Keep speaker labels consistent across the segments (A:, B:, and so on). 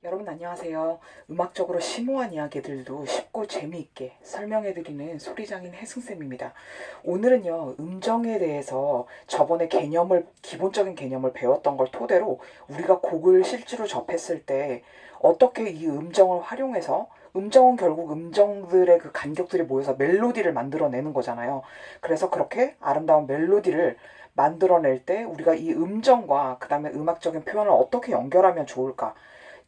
A: 여러분 안녕하세요. 음악적으로 심오한 이야기들도 쉽고 재미있게 설명해드리는 소리장인 혜승쌤입니다. 오늘은요, 음정에 대해서 저번에 기본적인 개념을 배웠던 걸 토대로 우리가 곡을 실제로 접했을 때 어떻게 이 음정을 활용해서 음정은 결국 음정들의 그 간격들이 모여서 멜로디를 만들어내는 거잖아요. 그래서 그렇게 아름다운 멜로디를 만들어낼 때 우리가 이 음정과 그 다음에 음악적인 표현을 어떻게 연결하면 좋을까?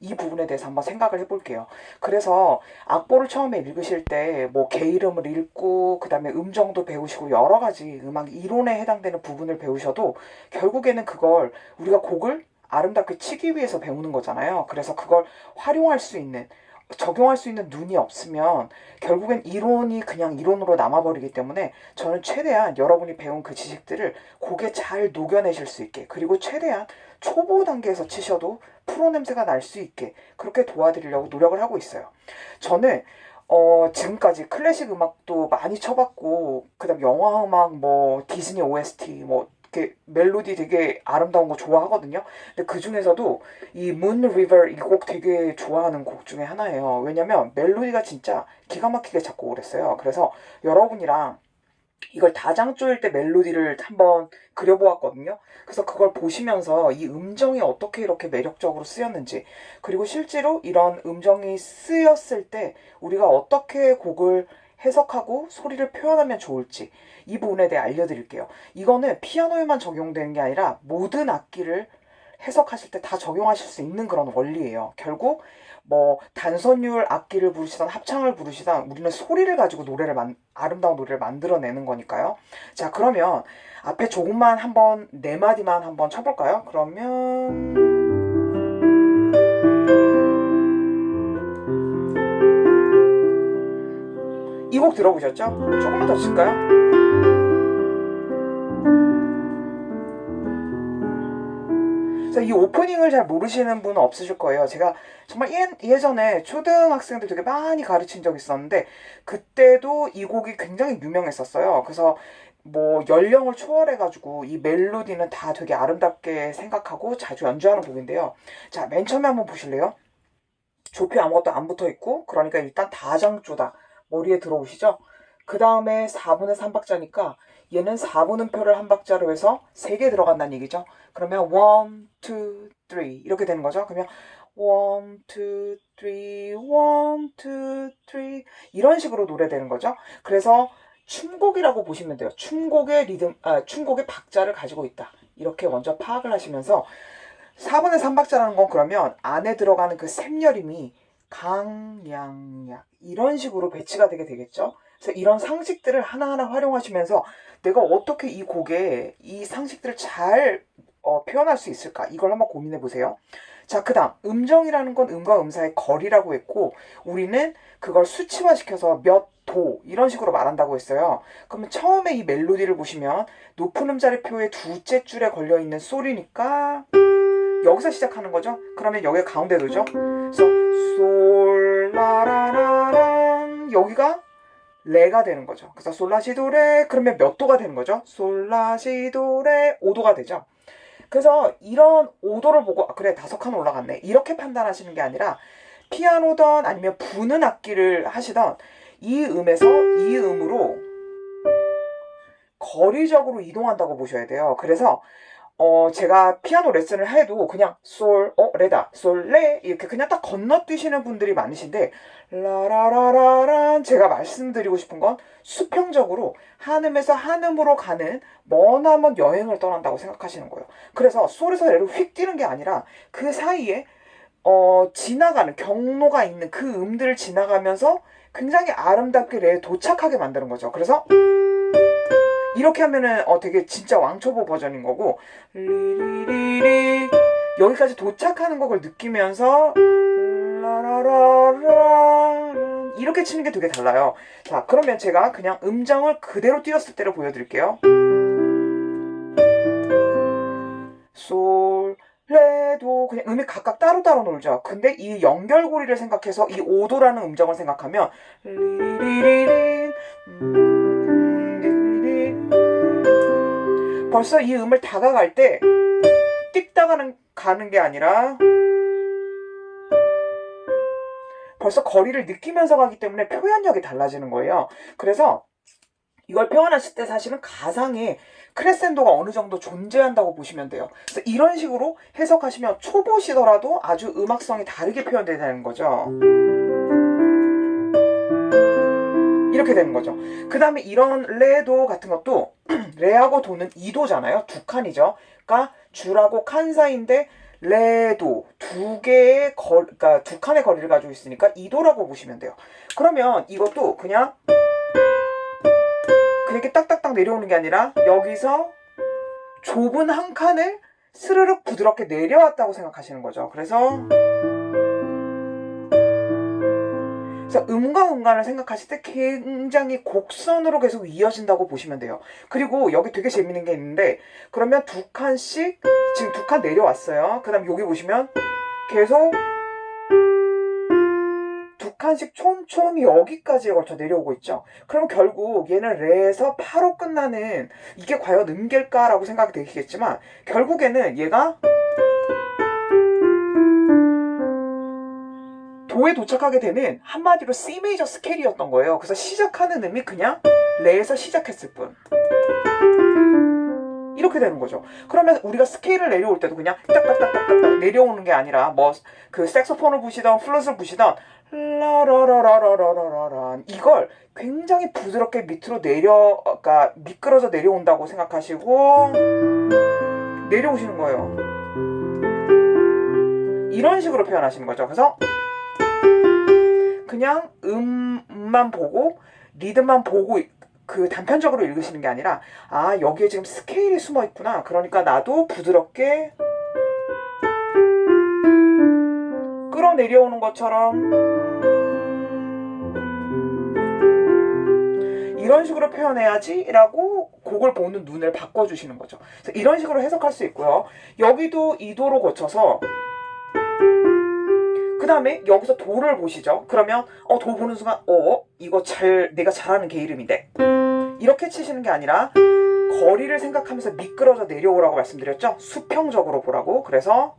A: 이 부분에 대해서 한번 생각을 해볼게요. 그래서 악보를 처음에 읽으실 때 뭐 개 이름을 읽고 그다음에 음정도 배우시고 여러 가지 음악 이론에 해당되는 부분을 배우셔도 결국에는 그걸 우리가 곡을 아름답게 치기 위해서 배우는 거잖아요. 그래서 그걸 활용할 수 있는 적용할 수 있는 눈이 없으면 결국엔 이론이 그냥 이론으로 남아버리기 때문에 저는 최대한 여러분이 배운 그 지식들을 곡에 잘 녹여내실 수 있게, 그리고 최대한 초보 단계에서 치셔도 프로 냄새가 날 수 있게 그렇게 도와드리려고 노력을 하고 있어요. 저는 지금까지 클래식 음악도 많이 쳐봤고, 그다음 영화 음악, 뭐 디즈니 OST, 뭐 이렇게 멜로디 되게 아름다운 거 좋아하거든요. 근데 그 중에서도 이 Moon River 이 곡 되게 좋아하는 곡 중에 하나예요. 왜냐면 멜로디가 진짜 기가 막히게 작곡을 했어요. 그래서 여러분이랑 이걸 다장 쪼일 때 멜로디를 한번 그려보았거든요. 그래서 그걸 보시면서 이 음정이 어떻게 이렇게 매력적으로 쓰였는지, 그리고 실제로 이런 음정이 쓰였을 때 우리가 어떻게 곡을 해석하고 소리를 표현하면 좋을지 이 부분에 대해 알려드릴게요. 이거는 피아노에만 적용되는 게 아니라 모든 악기를 해석하실 때 다 적용하실 수 있는 그런 원리예요. 결국 뭐 단선율 악기를 부르시던 합창을 부르시던 우리는 소리를 가지고 아름다운 노래를 만들어내는 거니까요. 자, 그러면 앞에 조금만 한번 네 마디만 한번 쳐볼까요? 그러면 이 곡 들어보셨죠? 조금만 더 칠까요? 그래서 이 오프닝을 잘 모르시는 분은 없으실 거예요. 제가 정말 예전에 초등학생들 되게 많이 가르친 적이 있었는데 그때도 이 곡이 굉장히 유명했었어요. 그래서 뭐 연령을 초월해가지고 이 멜로디는 다 되게 아름답게 생각하고 자주 연주하는 곡인데요. 자, 맨 처음에 한번 보실래요? 조표 아무것도 안 붙어 있고, 그러니까 일단 다장조다 머리에 들어오시죠? 그 다음에 4분의 3박자니까 얘는 4분음 표를 한 박자로 해서 3개 들어간다는 얘기죠. 그러면 1, 2, 3 이렇게 되는 거죠. 그러면 1, 2, 3, 1, 2, 3 이런 식으로 노래되는 거죠. 그래서 춤곡이라고 보시면 돼요. 춤곡의 박자를 가지고 있다. 이렇게 먼저 파악을 하시면서 4분의 3박자라는 건 그러면 안에 들어가는 그 샘여림이 강양약 이런 식으로 배치가 되게 되겠죠. 그래서 이런 상식들을 하나하나 활용하시면서 내가 어떻게 이 곡에 이 상식들을 잘 표현할 수 있을까, 이걸 한번 고민해 보세요. 자, 그 다음 음정이라는 건 음과 음 사이의 거리라고 했고, 우리는 그걸 수치화시켜서 몇 도 이런 식으로 말한다고 했어요. 그러면 처음에 이 멜로디를 보시면 높은 음자리표의 둘째 줄에 걸려있는 솔이니까 여기서 시작하는 거죠. 그러면 여기가 가운데 도죠. 그래서 솔라라라란 여기가 레가 되는 거죠. 그래서 솔라시도레 그러면 몇 도가 되는 거죠? 솔라시도레 5도가 되죠. 그래서 이런 5도를 보고 그래 5칸 올라갔네 이렇게 판단하시는 게 아니라 피아노던 아니면 부는 악기를 하시던 이 음에서 이 음으로 거리적으로 이동한다고 보셔야 돼요. 그래서 제가 피아노 레슨을 해도 그냥 레다, 레 이렇게 그냥 딱 건너뛰시는 분들이 많으신데, 라라라라란 제가 말씀드리고 싶은 건 수평적으로 한음에서 한음으로 가는 머나먼 여행을 떠난다고 생각하시는 거예요. 그래서 솔에서 레로 휙 뛰는 게 아니라 그 사이에 지나가는 경로가 있는 그 음들을 지나가면서 굉장히 아름답게 레에 도착하게 만드는 거죠. 그래서 이렇게 하면은 되게 진짜 왕초보 버전인 거고, 리리리리 여기까지 도착하는 곡을 느끼면서 라라라라 이렇게 치는 게 되게 달라요. 자, 그러면 제가 그냥 음정을 그대로 띄웠을 때를 보여드릴게요. 솔 레도 그냥 음이 각각 따로따로 놀죠. 근데 이 연결고리를 생각해서 이 5도라는 음정을 생각하면 리리리리 벌써 이 음을 다가갈 때 띡 가는 게 아니라 벌써 거리를 느끼면서 가기 때문에 표현력이 달라지는 거예요. 그래서 이걸 표현하실 때 사실은 가상의 크레센도가 어느 정도 존재한다고 보시면 돼요. 그래서 이런 식으로 해석하시면 초보시더라도 아주 음악성이 다르게 표현되는 거죠. 이렇게 되는 거죠. 그 다음에 이런 레도 같은 것도 레하고 도는 2도잖아요. 두 칸이죠. 그러니까 줄하고 칸 사이인데 레도 그러니까 두 칸의 거리를 가지고 있으니까 2도라고 보시면 돼요. 그러면 이것도 그냥 이렇게 딱딱딱 내려오는 게 아니라 여기서 좁은 한 칸을 스르륵 부드럽게 내려왔다고 생각하시는 거죠. 그래서 음과 음간을 생각하실 때 굉장히 곡선으로 계속 이어진다고 보시면 돼요. 그리고 여기 되게 재밌는 게 있는데, 그러면 두 칸씩, 지금 두 칸 내려왔어요. 그 다음 여기 보시면 계속 두 칸씩 촘촘히 여기까지 걸쳐 내려오고 있죠. 그럼 결국 얘는 레에서 파로 끝나는, 이게 과연 음계일까라고 생각이 되시겠지만 결국에는 얘가 도에 도착하게 되는 한마디로 C 메이저 스케일이었던 거예요. 그래서 시작하는 음이 그냥 레에서 시작했을 뿐. 이렇게 되는 거죠. 그러면 우리가 스케일을 내려올 때도 그냥 딱딱딱딱딱 내려오는 게 아니라 뭐 그 색소폰을 부시던 플룻을 부시던 라라라라라라라란 이걸 굉장히 부드럽게 밑으로 그러니까 미끄러져 내려온다고 생각하시고 내려오시는 거예요. 이런 식으로 표현하시는 거죠. 그래서 그냥 음만 보고 리듬만 보고 그 단편적으로 읽으시는 게 아니라 여기에 지금 스케일이 숨어 있구나. 그러니까 나도 부드럽게 끌어내려오는 것처럼 이런 식으로 표현해야지 라고 곡을 보는 눈을 바꿔주시는 거죠. 그래서 이런 식으로 해석할 수 있고요. 여기도 이 도로 거쳐서 그 다음에 여기서 도를 보시죠. 그러면 도 보는 순간 이거 내가 잘하는 게 이름인데 이렇게 치시는 게 아니라 거리를 생각하면서 미끄러져 내려오라고 말씀드렸죠. 수평적으로 보라고. 그래서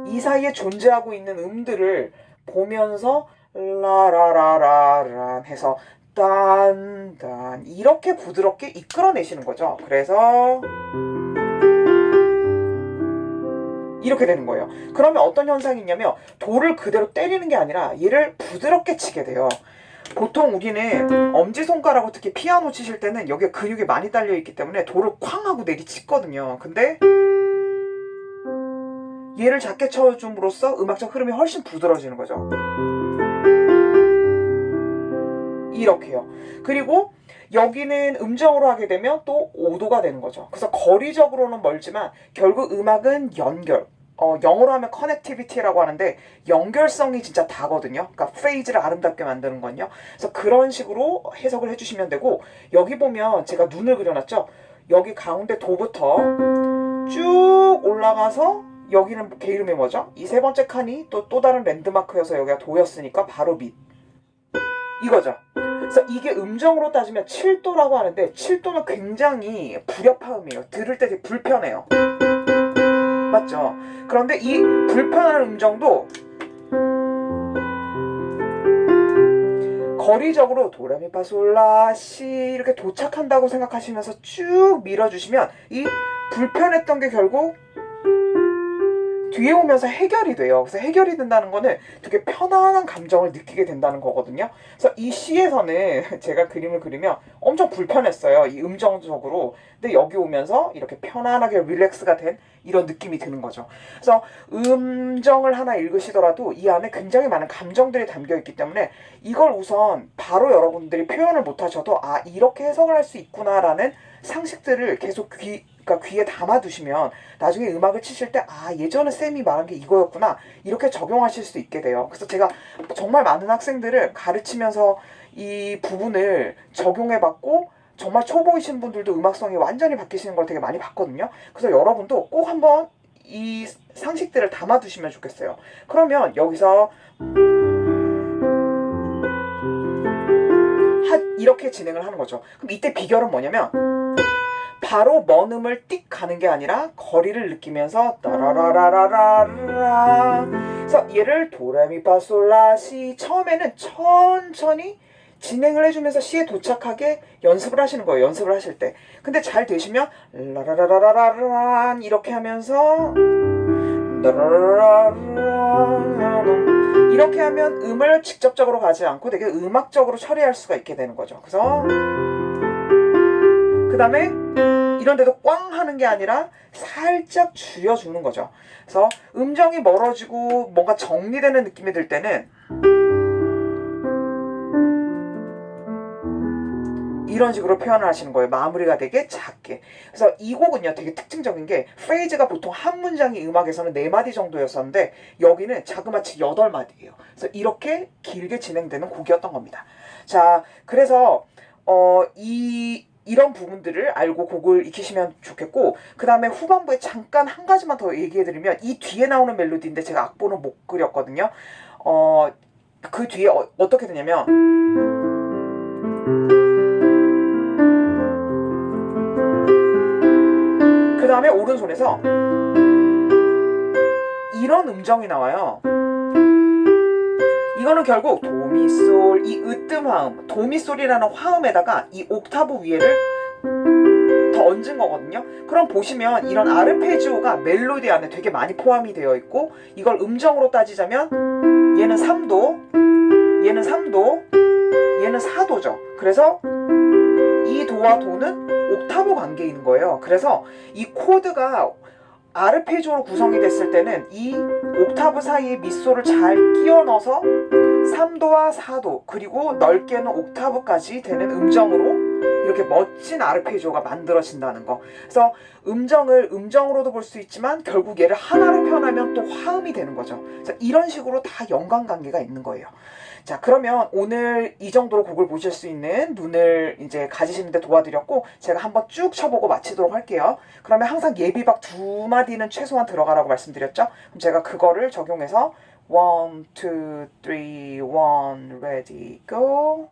A: 이 사이에 존재하고 있는 음들을 보면서 라라라라란 해서 딴딴 이렇게 부드럽게 이끌어내시는 거죠. 그래서 이렇게 되는 거예요. 그러면 어떤 현상이 있냐면 도를 그대로 때리는 게 아니라 얘를 부드럽게 치게 돼요. 보통 우리는 엄지손가락으로 특히 피아노 치실 때는 여기에 근육이 많이 딸려있기 때문에 도를 쾅 하고 내리치거든요. 근데 얘를 작게 쳐줌으로써 음악적 흐름이 훨씬 부드러워지는 거죠. 이렇게요. 그리고 여기는 음정으로 하게 되면 또 5도가 되는 거죠. 그래서 거리적으로는 멀지만 결국 음악은 연결. 영어로 하면 커넥티비티라고 하는데 연결성이 진짜 다거든요. 그러니까 프레이즈를 아름답게 만드는 건요. 그래서 그런 식으로 해석을 해주시면 되고, 여기 보면 제가 눈을 그려놨죠. 여기 가운데 도부터 쭉 올라가서 여기는 걔 이름이 뭐죠? 이 세 번째 칸이 또 다른 랜드마크여서 여기가 도였으니까 바로 밑. 이거죠. 그래서 이게 음정으로 따지면 7도라고 하는데 7도는 굉장히 불협화음이에요. 들을 때 되게 불편해요. 맞죠? 그런데 이 불편한 음정도 거리적으로 도레미파솔라시 이렇게 도착한다고 생각하시면서 쭉 밀어주시면 이 불편했던 게 결국 뒤에 오면서 해결이 돼요. 그래서 해결이 된다는 거는 되게 편안한 감정을 느끼게 된다는 거거든요. 그래서 이 시에서는 제가 그림을 그리면 엄청 불편했어요. 이 음정적으로. 근데 여기 오면서 이렇게 편안하게 릴렉스가 된 이런 느낌이 드는 거죠. 그래서 음정을 하나 읽으시더라도 이 안에 굉장히 많은 감정들이 담겨 있기 때문에 이걸 우선 바로 여러분들이 표현을 못 하셔도 이렇게 해석을 할 수 있구나라는 상식들을 계속 그러니까 귀에 담아두시면 나중에 음악을 치실 때 예전에 쌤이 말한 게 이거였구나 이렇게 적용하실 수 있게 돼요. 그래서 제가 정말 많은 학생들을 가르치면서 이 부분을 적용해봤고 정말 초보이신 분들도 음악성이 완전히 바뀌시는 걸 되게 많이 봤거든요. 그래서 여러분도 꼭 한번 이 상식들을 담아두시면 좋겠어요. 그러면 여기서 이렇게 진행을 하는 거죠. 그럼 이때 비결은 뭐냐면 바로 먼 음을 띡 가는 게 아니라 거리를 느끼면서 따라라라라라. 그래서 그래서 얘를 도레미파솔라시 처음에는 천천히 진행을 해주면서 시에 도착하게 연습을 하시는 거예요. 연습을 하실 때. 근데 잘 되시면 라라라라라란 이렇게 하면서 이렇게 하면 음을 직접적으로 가지 않고 되게 음악적으로 처리할 수가 있게 되는 거죠. 그래서 그 다음에 이런 데도 꽝 하는 게 아니라 살짝 줄여주는 거죠. 그래서 음정이 멀어지고 뭔가 정리되는 느낌이 들 때는 이런 식으로 표현을 하시는 거예요. 마무리가 되게 작게. 그래서 이 곡은요 되게 특징적인 게 프레이즈가 보통 한 문장이 음악에서는 4마디 정도였었는데 여기는 자그마치 8마디예요. 그래서 이렇게 길게 진행되는 곡이었던 겁니다. 자, 그래서 이런 부분들을 알고 곡을 익히시면 좋겠고, 그 다음에 후반부에 잠깐 한 가지만 더 얘기해드리면 이 뒤에 나오는 멜로디인데 제가 악보는 못 그렸거든요. 그 뒤에 어떻게 되냐면 그 다음에 오른손에서 이런 음정이 나와요. 이거는 결국 도미솔, 이 으뜸 화음, 도미솔이라는 화음에다가 이 옥타브 위에를 더 얹은 거거든요. 그럼 보시면 이런 아르페지오가 멜로디 안에 되게 많이 포함이 되어 있고, 이걸 음정으로 따지자면 얘는 3도, 얘는 3도, 얘는 4도죠. 그래서 이 도와 도는 옥타브 관계인 거예요. 그래서 이 코드가 아르페지오로 구성이 됐을 때는 이 옥타브 사이에 미소를 잘 끼워 넣어서 3도와 4도 그리고 넓게는 옥타브까지 되는 음정으로 이렇게 멋진 아르페지오가 만들어진다는 거. 그래서 음정을 음정으로도 볼 수 있지만 결국 얘를 하나로 표현하면 또 화음이 되는 거죠. 그래서 이런 식으로 다 연관관계가 있는 거예요. 자, 그러면 오늘 이 정도로 곡을 보실 수 있는 눈을 이제 가지시는데 도와드렸고, 제가 한번 쭉 쳐보고 마치도록 할게요. 그러면 항상 예비박 2마디는 최소한 들어가라고 말씀드렸죠? 그럼 제가 그거를 적용해서 1, 2, 3, 1, ready, go.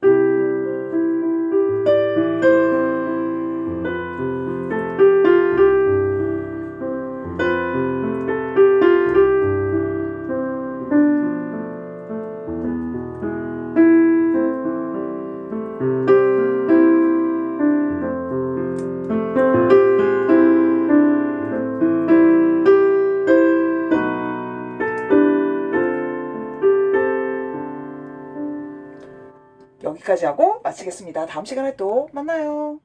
A: 여기까지 하고 마치겠습니다. 다음 시간에 또 만나요.